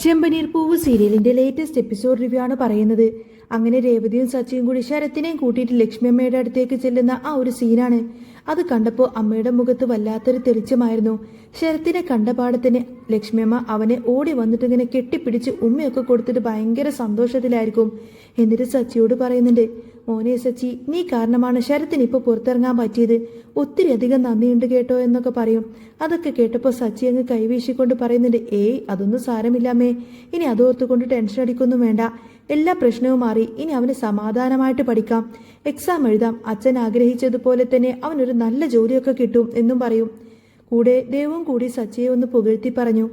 ചെമ്പനീർ പൂവ് സീരിയലിന്റെ latest episode review ആണ് പറയുന്നത്. അങ്ങനെ രേവതിയും സച്ചിയും കൂടി ശരത്തിനെയും കൂട്ടിയിട്ട് ലക്ഷ്മി അമ്മയുടെ അടുത്തേക്ക് ചെല്ലുന്ന ആ ഒരു സീനാണ്. അത് കണ്ടപ്പോൾ അമ്മയുടെ മുഖത്ത് വല്ലാത്തൊരു തെളിച്ചമായിരുന്നു. ശരത്തിനെ കണ്ട പാടത്തിന് ലക്ഷ്മിയമ്മ അവനെ ഓടി വന്നിട്ട് ഇങ്ങനെ കെട്ടിപ്പിടിച്ച് ഉമ്മയൊക്കെ കൊടുത്തിട്ട് ഭയങ്കര സന്തോഷത്തിലായിരിക്കും. എന്നിട്ട് സച്ചിയോട് പറയുന്നുണ്ട്, മോനെ സച്ചി, നീ കാരണമാണ് ശരത്തിന് ഇപ്പോൾ പുറത്തിറങ്ങാൻ പറ്റിയത്. ഒത്തിരി അധികം നന്ദിയുണ്ട് കേട്ടോ എന്നൊക്കെ പറയും. അതൊക്കെ കേട്ടപ്പോൾ സച്ചി അങ്ങ് കൈവീശിക്കൊണ്ട് പറയുന്നുണ്ട്, ഏയ് അതൊന്നും സാരമില്ലാമേ, ഇനി അതോർത്തുകൊണ്ട് ടെൻഷൻ അടിക്കൊന്നും വേണ്ട. എല്ലാ പ്രശ്നവും മാറി, ഇനി അവന് സമാധാനമായിട്ട് പഠിക്കാം, എക്സാം എഴുതാം, അച്ഛൻ ആഗ്രഹിച്ചതുപോലെ തന്നെ അവനൊരു നല്ല ജോലിയൊക്കെ കിട്ടും എന്നും പറയും. കൂടെ ദേവും കൂടി സച്ചിയെ ഒന്ന് പുകഴ്ത്തി പറഞ്ഞു.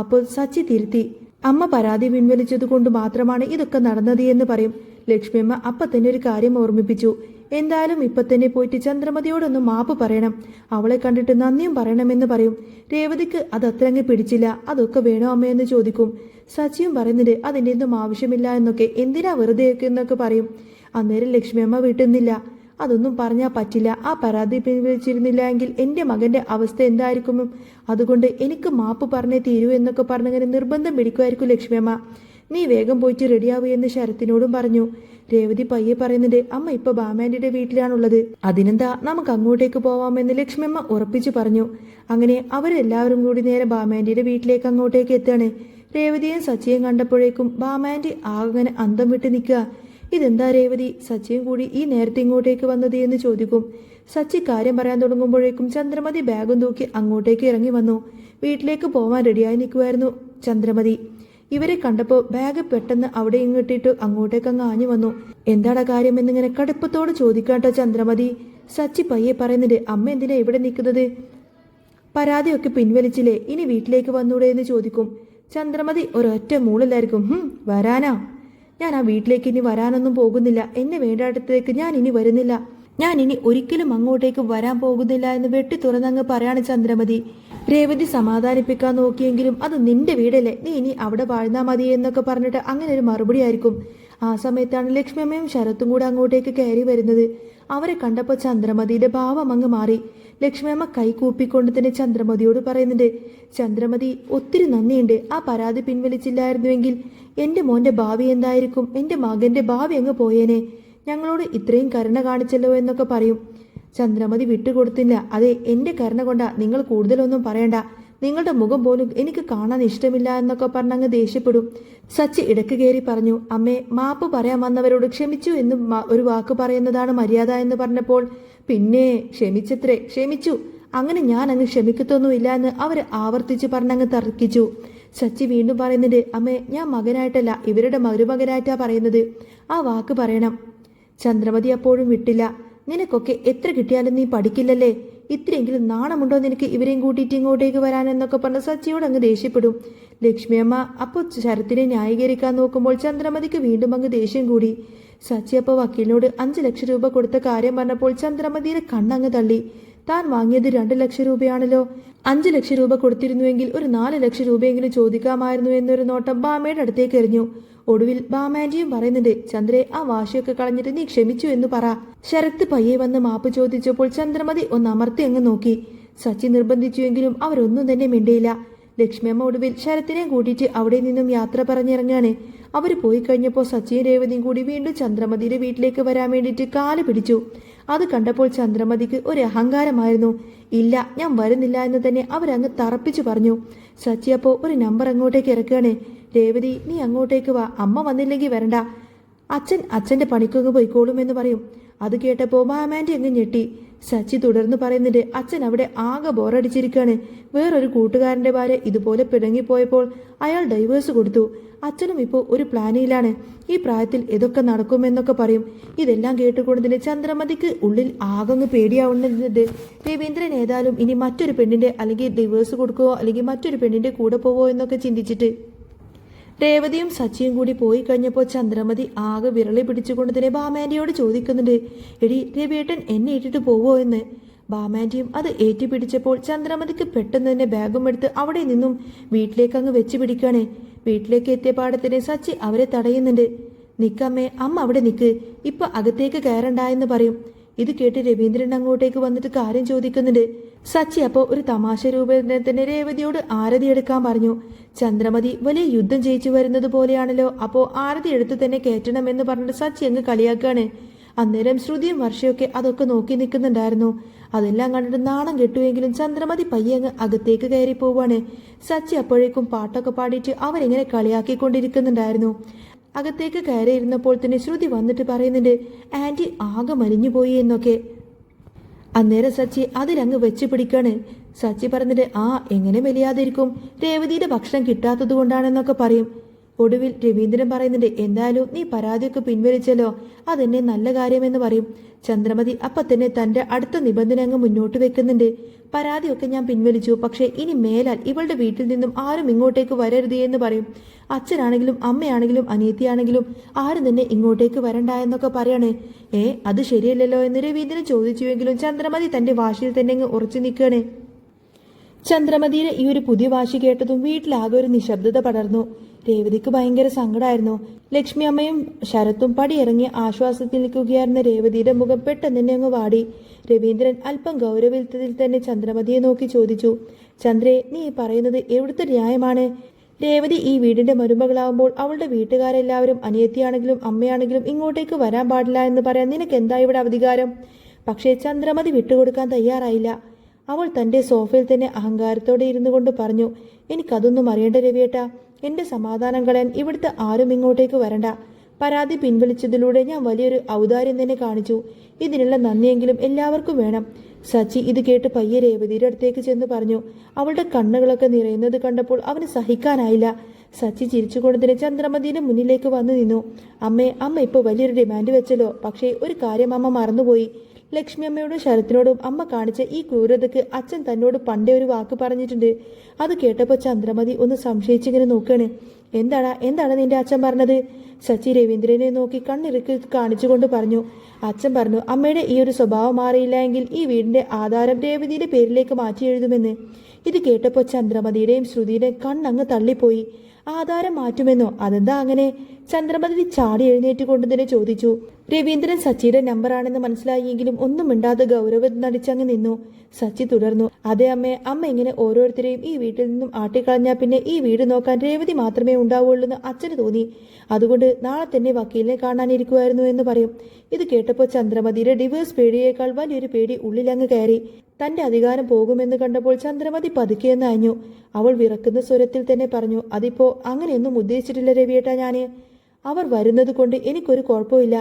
അപ്പോൾ സച്ചി തിരുത്തി, അമ്മ പരാതി പിൻവലിച്ചത് കൊണ്ട് മാത്രമാണ് ഇതൊക്കെ നടന്നത് എന്ന് പറയും. ലക്ഷ്മിയമ്മ അപ്പൊ തന്നെ ഒരു കാര്യം ഓർമ്മിപ്പിച്ചു, എന്തായാലും ഇപ്പൊ തന്നെ പോയിട്ട് ചന്ദ്രമതിയോടൊന്ന് മാപ്പ് പറയണം, അവളെ കണ്ടിട്ട് നന്ദിയും പറയണമെന്ന് പറയും. രേവതിക്ക് അത് അത്രങ്ങ് പിടിച്ചില്ല. അതൊക്കെ വേണോ അമ്മയെന്ന് ചോദിക്കും. സച്ചിയും പറയുന്നുണ്ട്, അതിൻ്റെ ഒന്നും ആവശ്യമില്ല എന്നൊക്കെ, എന്തിനാ വെറുതെയൊക്കെ എന്നൊക്കെ പറയും. അന്നേരം ലക്ഷ്മിയമ്മ വീട്ടുന്നില്ല, അതൊന്നും പറഞ്ഞാൽ പറ്റില്ല, ആ പരാതി പിൻവലിച്ചിരുന്നില്ല എങ്കിൽ എൻ്റെ മകൻ്റെ അവസ്ഥ എന്തായിരിക്കും, അതുകൊണ്ട് എനിക്ക് മാപ്പ് പറഞ്ഞേ തീരൂ എന്നൊക്കെ പറഞ്ഞങ്ങനെ നിർബന്ധം പിടിക്കുമായിരിക്കും ലക്ഷ്മിയമ്മ. നീ വേഗം പോയിട്ട് റെഡിയാവൂ എന്ന് ശരത്തിനോടും പറഞ്ഞു. രേവതി പയ്യെ പറയുന്നുണ്ട്, അമ്മ ഇപ്പൊ ബാമാൻഡിയുടെ വീട്ടിലാണുള്ളത്, അതിനെന്താ നമുക്ക് അങ്ങോട്ടേക്ക് പോവാമെന്ന് ലക്ഷ്മിയമ്മ ഉറപ്പിച്ചു പറഞ്ഞു. അങ്ങനെ അവരെല്ലാവരും കൂടി നേരെ ബാമാൻഡിയുടെ വീട്ടിലേക്ക് അങ്ങോട്ടേക്ക് എത്താണ്. രേവതിയും സച്ചിയും കണ്ടപ്പോഴേക്കും ബാമാൻഡി ആകങ്ങനെ അന്തം വിട്ട് നിൽക്കുക. ഇതെന്താ രേവതി, സച്ചിയും കൂടി ഈ നേരത്തെ ഇങ്ങോട്ടേക്ക് വന്നത് എന്ന് ചോദിക്കും. സച്ചി കാര്യം പറയാൻ തുടങ്ങുമ്പോഴേക്കും ചന്ദ്രമതി ബാഗും തൂക്കി അങ്ങോട്ടേക്ക് ഇറങ്ങി വന്നു. വീട്ടിലേക്ക് പോവാൻ റെഡിയായി നിൽക്കുമായിരുന്നു ചന്ദ്രമതി. ഇവരെ കണ്ടപ്പോൾ ബാഗ് പെട്ടെന്ന് അവിടെ ഇങ്ങിട്ടിട്ട് അങ്ങോട്ടേക്ക് അങ്ങ് ആഞ്ഞു വന്നു. എന്താടാ കാര്യം എന്നിങ്ങനെ കടുപ്പത്തോട് ചോദിക്കാട്ടോ ചന്ദ്രമതി. സച്ചി പയ്യെ പറയുന്നുണ്ട്, അമ്മ എന്തിനാ ഇവിടെ നിൽക്കുന്നത്, പരാതിയൊക്കെ പിൻവലിച്ചില്ലേ, ഇനി വീട്ടിലേക്ക് വന്നൂടെ എന്ന് ചോദിക്കും. ചന്ദ്രമതി ഒരൊറ്റ മൂളിലായിരിക്കും, വരാനാ, ഞാൻ ആ വീട്ടിലേക്ക് ഇനി വരാനൊന്നും പോകുന്നില്ല, എന്നെ വേണ്ടായിടത്തേക്ക് ഞാൻ ഇനി വരുന്നില്ല, ഞാൻ ഇനി ഒരിക്കലും അങ്ങോട്ടേക്ക് വരാൻ പോകുന്നില്ല എന്ന് വെട്ടി തുറന്നങ്ങ് പറയാണ് ചന്ദ്രമതി. രേവതി സമാധാനിപ്പിക്കാൻ നോക്കിയെങ്കിലും അത് നിന്റെ വീടല്ലേ, നീ ഇനി അവിടെ വാഴ്ന്നാ മതി എന്നൊക്കെ പറഞ്ഞിട്ട് അങ്ങനെ ഒരു മറുപടി ആയിരിക്കും. ആ സമയത്താണ് ലക്ഷ്മിയമ്മയും ശരത്തും കൂടെ അങ്ങോട്ടേക്ക് കയറി വരുന്നത്. അവരെ കണ്ടപ്പോൾ ചന്ദ്രമതിയുടെ ഭാവം അങ്ങ് മാറി. ലക്ഷ്മിയമ്മ കൈ കൂപ്പിക്കൊണ്ട് തന്നെ ചന്ദ്രമതിയോട് പറയുന്നുണ്ട്, ചന്ദ്രമതി ഒത്തിരി നന്ദിയുണ്ട്, ആ പരാതി പിൻവലിച്ചില്ലായിരുന്നുവെങ്കിൽ എൻ്റെ മോൻ്റെ ഭാവി എന്തായിരിക്കും, എൻ്റെ മകൻ്റെ ഭാവി അങ്ങ് പോയേനെ, ഞങ്ങളോട് ഇത്രയും കരുണ കാണിച്ചല്ലോ എന്നൊക്കെ പറയും. ചന്ദ്രമതി വിട്ടുകൊടുത്തില്ല. അതെ, എൻ്റെ കരുണ കൊണ്ടാ, നിങ്ങൾ കൂടുതലൊന്നും പറയണ്ട, നിങ്ങളുടെ മുഖം പോലും എനിക്ക് കാണാൻ ഇഷ്ടമില്ല എന്നൊക്കെ പറഞ്ഞങ്ങ് ദേഷ്യപ്പെടും. സച്ചി ഇടക്ക് കയറി പറഞ്ഞു, അമ്മേ, മാപ്പ് പറയാൻ വന്നവരോട് ക്ഷമിച്ചു എന്ന് ഒരു വാക്ക് പറയുന്നതാണ് മര്യാദ എന്ന് പറഞ്ഞപ്പോൾ, പിന്നെ ക്ഷമിച്ചത്രേ, ക്ഷമിച്ചു, അങ്ങനെ ഞാൻ അങ്ങ് ക്ഷമിക്കത്തൊന്നുമില്ല എന്ന് അവർ ആവർത്തിച്ച് പറഞ്ഞങ്ങ് തർക്കിച്ചു. സച്ചി വീണ്ടും പറയുന്നുണ്ട്, അമ്മേ, ഞാൻ മകനായിട്ടല്ല ഇവരുടെ മരുമകനായിട്ടാ പറയുന്നത്, ആ വാക്ക് പറയണം. ചന്ദ്രമതി അപ്പോഴും വിട്ടില്ല. നിനക്കൊക്കെ എത്ര കിട്ടിയാലും നീ പഠിക്കില്ലല്ലേ, ഇത്രയെങ്കിലും നാണമുണ്ടോ നിനക്ക് ഇവരെയും കൂട്ടിയിട്ട് ഇങ്ങോട്ടേക്ക് വരാനെന്നൊക്കെ പറഞ്ഞ് സച്ചിയോട് അങ്ങ് ദേഷ്യപ്പെടും. ലക്ഷ്മിയമ്മ അപ്പോൾ ശരത്തിനെ ന്യായീകരിക്കാൻ നോക്കുമ്പോൾ ചന്ദ്രമതിക്ക് വീണ്ടും അങ്ങ് ദേഷ്യം കൂടി. സച്ചി അപ്പോൾ വക്കീലിനോട് 5 ലക്ഷം രൂപ കൊടുത്ത കാര്യം പറഞ്ഞപ്പോൾ ചന്ദ്രമതിയുടെ കണ്ണങ്ങ് തള്ളി. താൻ വാങ്ങിയത് 2 ലക്ഷം രൂപയാണല്ലോ, 5 ലക്ഷം രൂപ കൊടുത്തിരുന്നുവെങ്കിൽ ഒരു 4 ലക്ഷം രൂപയെങ്കിലും ചോദിക്കാമായിരുന്നു എന്നൊരു നോട്ടം ബാമയുടെ അടുത്തേക്ക് എറിഞ്ഞു. ഒടുവിൽ ബാമാൻജിയും പറയുന്നുണ്ട്, ചന്ദ്രേ, ആ വാശിയൊക്കെ കളഞ്ഞിട്ട് നീ ക്ഷമിച്ചു എന്ന് പറ. ശരത്ത് പയ്യെ വന്ന് മാപ്പ് ചോദിച്ചപ്പോൾ ചന്ദ്രമതി ഒന്ന് അമർത്തി അങ്ങ് നോക്കി. സച്ചി നിർബന്ധിച്ചുവെങ്കിലും അവരൊന്നും തന്നെ മിണ്ടിയില്ല. ലക്ഷ്മിയമ്മ ഒടുവിൽ ശരത്തിനെ കൂട്ടിയിട്ട് അവിടെ നിന്നും യാത്ര പറഞ്ഞിറങ്ങാണ്. അവർ പോയി കഴിഞ്ഞപ്പോൾ സച്ചിയും രേവതിയും കൂടി വീണ്ടും ചന്ദ്രമതിയുടെ വീട്ടിലേക്ക് വരാൻ വേണ്ടിയിട്ട് കാല് പിടിച്ചു. അത് കണ്ടപ്പോൾ ചന്ദ്രമതിക്ക് ഒരു അഹങ്കാരമായിരുന്നു. ഇല്ല, ഞാൻ വരുന്നില്ല എന്ന് തന്നെ അവരങ്ങ് തറപ്പിച്ചു പറഞ്ഞു. സച്ചി അപ്പോൾ ഒരു നമ്പർ അങ്ങോട്ടേക്ക് ഇറക്കുകയാണ്. രേവതി, നീ അങ്ങോട്ടേക്ക് വാ, അമ്മ വന്നില്ലെങ്കിൽ വരണ്ട, അച്ഛൻ്റെ പണിക്കൊങ്ങ് പോയിക്കോളും എന്ന് പറയും. അത് കേട്ടപ്പോൾ മാമാൻറ്റി അങ്ങ് ഞെട്ടി. സച്ചി തുടർന്ന് പറയുന്നുണ്ട്, അച്ഛൻ അവിടെ ആകെ ബോറടിച്ചിരിക്കുകയാണ്, വേറൊരു കൂട്ടുകാരൻ്റെ ഭാര്യ ഇതുപോലെ പിണങ്ങിപ്പോയപ്പോൾ അയാൾ ഡൈവേഴ്സ് കൊടുത്തു, അച്ഛനും ഇപ്പോൾ ഒരു പ്ലാനിലാണ്, ഈ പ്രായത്തിൽ ഇതൊക്കെ നടക്കുമെന്നൊക്കെ പറയും. ഇതെല്ലാം കേട്ടുകൊണ്ടതിന് ചന്ദ്രമതിക്ക് ഉള്ളിൽ ആകങ്ങ് പേടിയാവുന്നത്. രവീന്ദ്രൻ ഏതായാലും ഇനി മറ്റൊരു പെണ്ണിൻ്റെ അല്ലെങ്കിൽ ഡൈവേഴ്സ് കൊടുക്കുവോ അല്ലെങ്കിൽ മറ്റൊരു പെണ്ണിൻ്റെ കൂടെ പോവോ എന്നൊക്കെ ചിന്തിച്ചിട്ട്. രേവതിയും സച്ചിയും കൂടി പോയി കഴിഞ്ഞപ്പോൾ ചന്ദ്രമതി ആകെ വിരളി പിടിച്ചുകൊണ്ട് തന്നെ ബാമാൻറ്റിയോട് ചോദിക്കുന്നുണ്ട്, എടി രവിയേട്ടൻ എന്നെ ഇട്ടിട്ട് പോവോ എന്ന്. ബാമാൻറ്റിയും അത് ഏറ്റുപിടിച്ചപ്പോൾ ചന്ദ്രമതിക്ക് പെട്ടെന്ന് തന്നെ ബാഗും എടുത്ത് അവിടെ നിന്നും വീട്ടിലേക്ക് അങ്ങ് വെച്ച് പിടിക്കുകയാണ്. വീട്ടിലേക്ക് എത്തിയ പാടത്തിന് സച്ചി അവരെ തടയുന്നുണ്ട്. നിക്കമ്മേ, അമ്മ അവിടെ നിൽക്ക്, ഇപ്പൊ അകത്തേക്ക് കയറണ്ട എന്ന് പറയും. ഇത് കേട്ട് രവീന്ദ്രൻ അങ്ങോട്ടേക്ക് വന്നിട്ട് കാര്യം ചോദിക്കുന്നുണ്ട്. സച്ചി അപ്പോൾ ഒരു തമാശ രൂപത്തിൽ തന്നെ രേവതിയോട് ആരതി എടുക്കാൻ പറഞ്ഞു. ചന്ദ്രമതി വലിയ യുദ്ധം ജയിച്ചു വരുന്നത് പോലെയാണല്ലോ, അപ്പോൾ ആരതി എടുത്തു തന്നെ കയറ്റണം എന്ന് പറഞ്ഞിട്ട് സച്ചി അങ്ങ് കളിയാക്കാണ്. അന്നേരം ശ്രുതിയും വർഷയൊക്കെ അതൊക്കെ നോക്കി നിൽക്കുന്നുണ്ടായിരുന്നു. അതെല്ലാം കണ്ടിട്ട് നാണം കെട്ടുവെങ്കിലും ചന്ദ്രമതി പയ്യെ അങ്ങ് അകത്തേക്ക് കയറി പോവാണ്. സച്ചി അപ്പോഴേക്കും പാട്ടൊക്കെ പാടിയിട്ട് അവരെങ്ങനെ കളിയാക്കിക്കൊണ്ടിരിക്കുന്നുണ്ടായിരുന്നു. അകത്തേക്ക് കയറി ഇരുന്നപ്പോൾ തന്നെ ശ്രുതി വന്നിട്ട് പറയുന്നുണ്ട്, ആന്റി ആകെ മലിഞ്ഞു പോയി എന്നൊക്കെ. അന്നേരം സച്ചി അതിലങ്ങ് വെച്ച് പിടിക്കാണ്. സച്ചി പറഞ്ഞിട്ട് എങ്ങനെ മെലിയാതിരിക്കും, രേവതിയുടെ ഭക്ഷണം കിട്ടാത്തത് കൊണ്ടാണെന്നൊക്കെ പറയും. ഒടുവിൽ രവീന്ദ്രൻ പറയുന്നുണ്ട്, എന്തായാലും നീ പരാതിയൊക്കെ പിൻവലിച്ചല്ലോ, അതെന്നെ നല്ല കാര്യമെന്ന് പറയും. ചന്ദ്രമതി അപ്പം തന്നെ തൻ്റെ അടുത്ത നിബന്ധന അങ്ങ് മുന്നോട്ട് വെക്കുന്നുണ്ട്. പരാതിയൊക്കെ ഞാൻ പിൻവലിച്ചു, പക്ഷേ ഇനി മേലാൽ ഇവളുടെ വീട്ടിൽ നിന്നും ആരും ഇങ്ങോട്ടേക്ക് വരരുത് എന്ന് പറയും. അച്ഛനാണെങ്കിലും അമ്മയാണെങ്കിലും അനിയത്തിയാണെങ്കിലും ആരും തന്നെ ഇങ്ങോട്ടേക്ക് വരണ്ട എന്നൊക്കെ പറയാണ്. അത് ശരിയല്ലല്ലോ എന്ന് രവീന്ദ്രൻ ചോദിച്ചുവെങ്കിലും ചന്ദ്രമതി തൻ്റെ വാശിയിൽ തന്നെ അങ്ങ് ഉറച്ചു നിൽക്കുകയാണ്. ചന്ദ്രമതിയുടെ ഈ ഒരു പുതിയ വാശി കേട്ടതും വീട്ടിലാകെ ഒരു നിശബ്ദത പടർന്നു. രേവതിക്ക് ഭയങ്കര സങ്കടമായിരുന്നു. ലക്ഷ്മി അമ്മയും ശരത്തും പടിയിറങ്ങി ആശ്വാസത്തിൽ നിൽക്കുകയായിരുന്ന രേവതിയുടെ മുഖം പെട്ടെന്ന് തന്നെ അങ്ങ് വാടി. രവീന്ദ്രൻ അല്പം ഗൗരവത്തിൽ തന്നെ ചന്ദ്രമതിയെ നോക്കി ചോദിച്ചു, ചന്ദ്രേ, നീ പറയുന്നത് എവിടുത്തെ ന്യായമാണ്? രേവതി ഈ വീടിന്റെ മരുമകളാവുമ്പോൾ അവളുടെ വീട്ടുകാരെല്ലാവരും അനിയത്തിയാണെങ്കിലും അമ്മയാണെങ്കിലും ഇങ്ങോട്ടേക്ക് വരാൻ പാടില്ല എന്ന് പറയാൻ നിനക്ക് എന്താ ഇവിടെ അധികാരം? പക്ഷേ ചന്ദ്രമതി വിട്ടുകൊടുക്കാൻ തയ്യാറായില്ല. അവൾ തൻ്റെ സോഫയിൽ തന്നെ അഹങ്കാരത്തോടെ ഇരുന്നു കൊണ്ട് പറഞ്ഞു, എനിക്കതൊന്നും അറിയേണ്ട രവിയേട്ടാ, എൻ്റെ സമാധാനം കളയാൻ ഇവിടുത്തെ ആരും ഇങ്ങോട്ടേക്ക് വരണ്ട. പരാതി പിൻവലിച്ചതിലൂടെ ഞാൻ വലിയൊരു ഔദാര്യം തന്നെ കാണിച്ചു. ഇതിനുള്ള നന്ദിയെങ്കിലും എല്ലാവർക്കും വേണം. സച്ചി ഇത് കേട്ട് പയ്യെ രേവതിയുടെ അടുത്തേക്ക് ചെന്ന് പറഞ്ഞു. അവളുടെ കണ്ണുകളൊക്കെ നിറയുന്നത് കണ്ടപ്പോൾ അവന് സഹിക്കാനായില്ല. സച്ചി ചിരിച്ചുകൊണ്ട് തന്നെ ചന്ദ്രമതിയുടെ മുന്നിലേക്ക് വന്നു നിന്നു. അമ്മ ഇപ്പോൾ വലിയൊരു ഡിമാൻഡ് വെച്ചല്ലോ, പക്ഷേ ഒരു കാര്യം അമ്മ മറന്നുപോയി. ലക്ഷ്മി അമ്മയോടും ശരത്തിനോടും അമ്മ കാണിച്ച ഈ ക്രൂരതയ്ക്ക് അച്ഛൻ തന്നോട് പണ്ടേ ഒരു വാക്ക് പറഞ്ഞിട്ടുണ്ട്. അത് കേട്ടപ്പോൾ ചന്ദ്രമതി ഒന്ന് സംശയിച്ചിങ്ങനെ നോക്കുകയാണ്. എന്താണ് നിന്റെ അച്ഛൻ പറഞ്ഞത്? സച്ചി രവീന്ദ്രനെ നോക്കി കണ്ണിറുക്കി കാണിച്ചുകൊണ്ട് പറഞ്ഞു. അച്ഛൻ പറഞ്ഞു, അമ്മയുടെ ഈ ഒരു സ്വഭാവം മാറിയില്ല എങ്കിൽ ഈ വീടിന്റെ ആധാരം രേവതിയുടെ പേരിലേക്ക് മാറ്റി എഴുതുമെന്ന്. ഇത് കേട്ടപ്പോൾ ചന്ദ്രമതിയുടെയും ശ്രുതിയുടെയും കണ്ണങ്ങ് തള്ളിപ്പോയി. ആധാരം മാറ്റുമെന്നോ? അതെന്താ അങ്ങനെ? ചന്ദ്രമതി ചാടി എഴുന്നേറ്റുകൊണ്ട് തന്നെ ചോദിച്ചു. രവീന്ദ്രൻ സച്ചിയുടെ നമ്പറാണെന്ന് മനസ്സിലായെങ്കിലും ഒന്നും മിണ്ടാതെ ഗൗരവം നടിച്ചങ്ങ് നിന്നു. സച്ചി തുടർന്നു, അതെ അമ്മ ഇങ്ങനെ ഓരോരുത്തരെയും ഈ വീട്ടിൽ നിന്നും ആട്ടിക്കളഞ്ഞാൽ പിന്നെ ഈ വീട് നോക്കാൻ രേവതി മാത്രമേ ഉണ്ടാവുള്ളൂ എന്ന് അച്ഛന് തോന്നി. അതുകൊണ്ട് നാളെ തന്നെ വക്കീലിനെ കാണാനിരിക്കുമായിരുന്നു എന്ന് പറയും. ഇത് കേട്ടപ്പോൾ ചന്ദ്രമതിയുടെ ഡിവേഴ്സ് പേടിയേക്കാൾ വലിയൊരു പേടി ഉള്ളിലങ്ങ് കയറി. തന്റെ അധികാരം പോകുമെന്ന് കണ്ടപ്പോൾ ചന്ദ്രമതി പതുക്കെയെന്ന് അഞ്ഞു. അവൾ വിറക്കുന്ന സ്വരത്തിൽ തന്നെ പറഞ്ഞു, അതിപ്പോ അങ്ങനെയൊന്നും ഉദ്ദേശിച്ചിട്ടില്ല രവിയേട്ടാ ഞാന്. അവർ വരുന്നത് കൊണ്ട് എനിക്കൊരു കുഴപ്പമില്ല.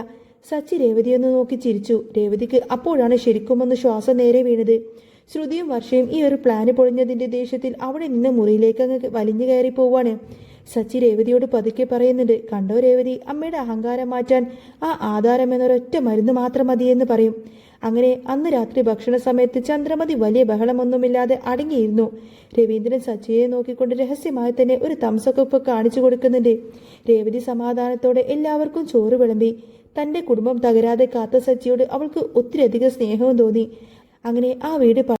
സച്ചി രേവതിയൊന്ന് നോക്കി ചിരിച്ചു. രേവതിക്ക് അപ്പോഴാണ് ശരിക്കുമൊന്ന് ശ്വാസം നേരെ വീണത്. ശ്രുതിയും വർഷയും ഈ ഒരു പ്ലാന് പൊളിഞ്ഞതിന്റെ ദേഷ്യത്തിൽ അവിടെ നിന്ന് മുറിയിലേക്ക് അങ്ങ് വലിഞ്ഞു കയറി പോവാണ്. സച്ചി രേവതിയോട് പതുക്കെ പറയുന്നുണ്ട്, കണ്ടോ രേവതി, അമ്മയുടെ അഹങ്കാരം മാറ്റാൻ ആ ആധാരം എന്നൊരൊറ്റ മരുന്ന് മാത്രം മതിയെന്ന് പറയും. അങ്ങനെ അന്ന് രാത്രി ഭക്ഷണ സമയത്ത് ചന്ദ്രമതി വലിയ ബഹളമൊന്നുമില്ലാതെ അടങ്ങിയിരുന്നു. രവീന്ദ്രൻ സച്ചിയെ നോക്കിക്കൊണ്ട് രഹസ്യമായി തന്നെ ഒരു തംസക്കൊപ്പ് കാണിച്ചു കൊടുക്കുന്നുണ്ട്. രേവതി സമാധാനത്തോടെ എല്ലാവർക്കും ചോറ് വിളമ്പി. തന്റെ കുടുംബം തകരാതെ കാത്ത സച്ചിയോട് അവൾക്ക് ഒത്തിരിയധികം സ്നേഹവും തോന്നി. അങ്ങനെ ആ വീട്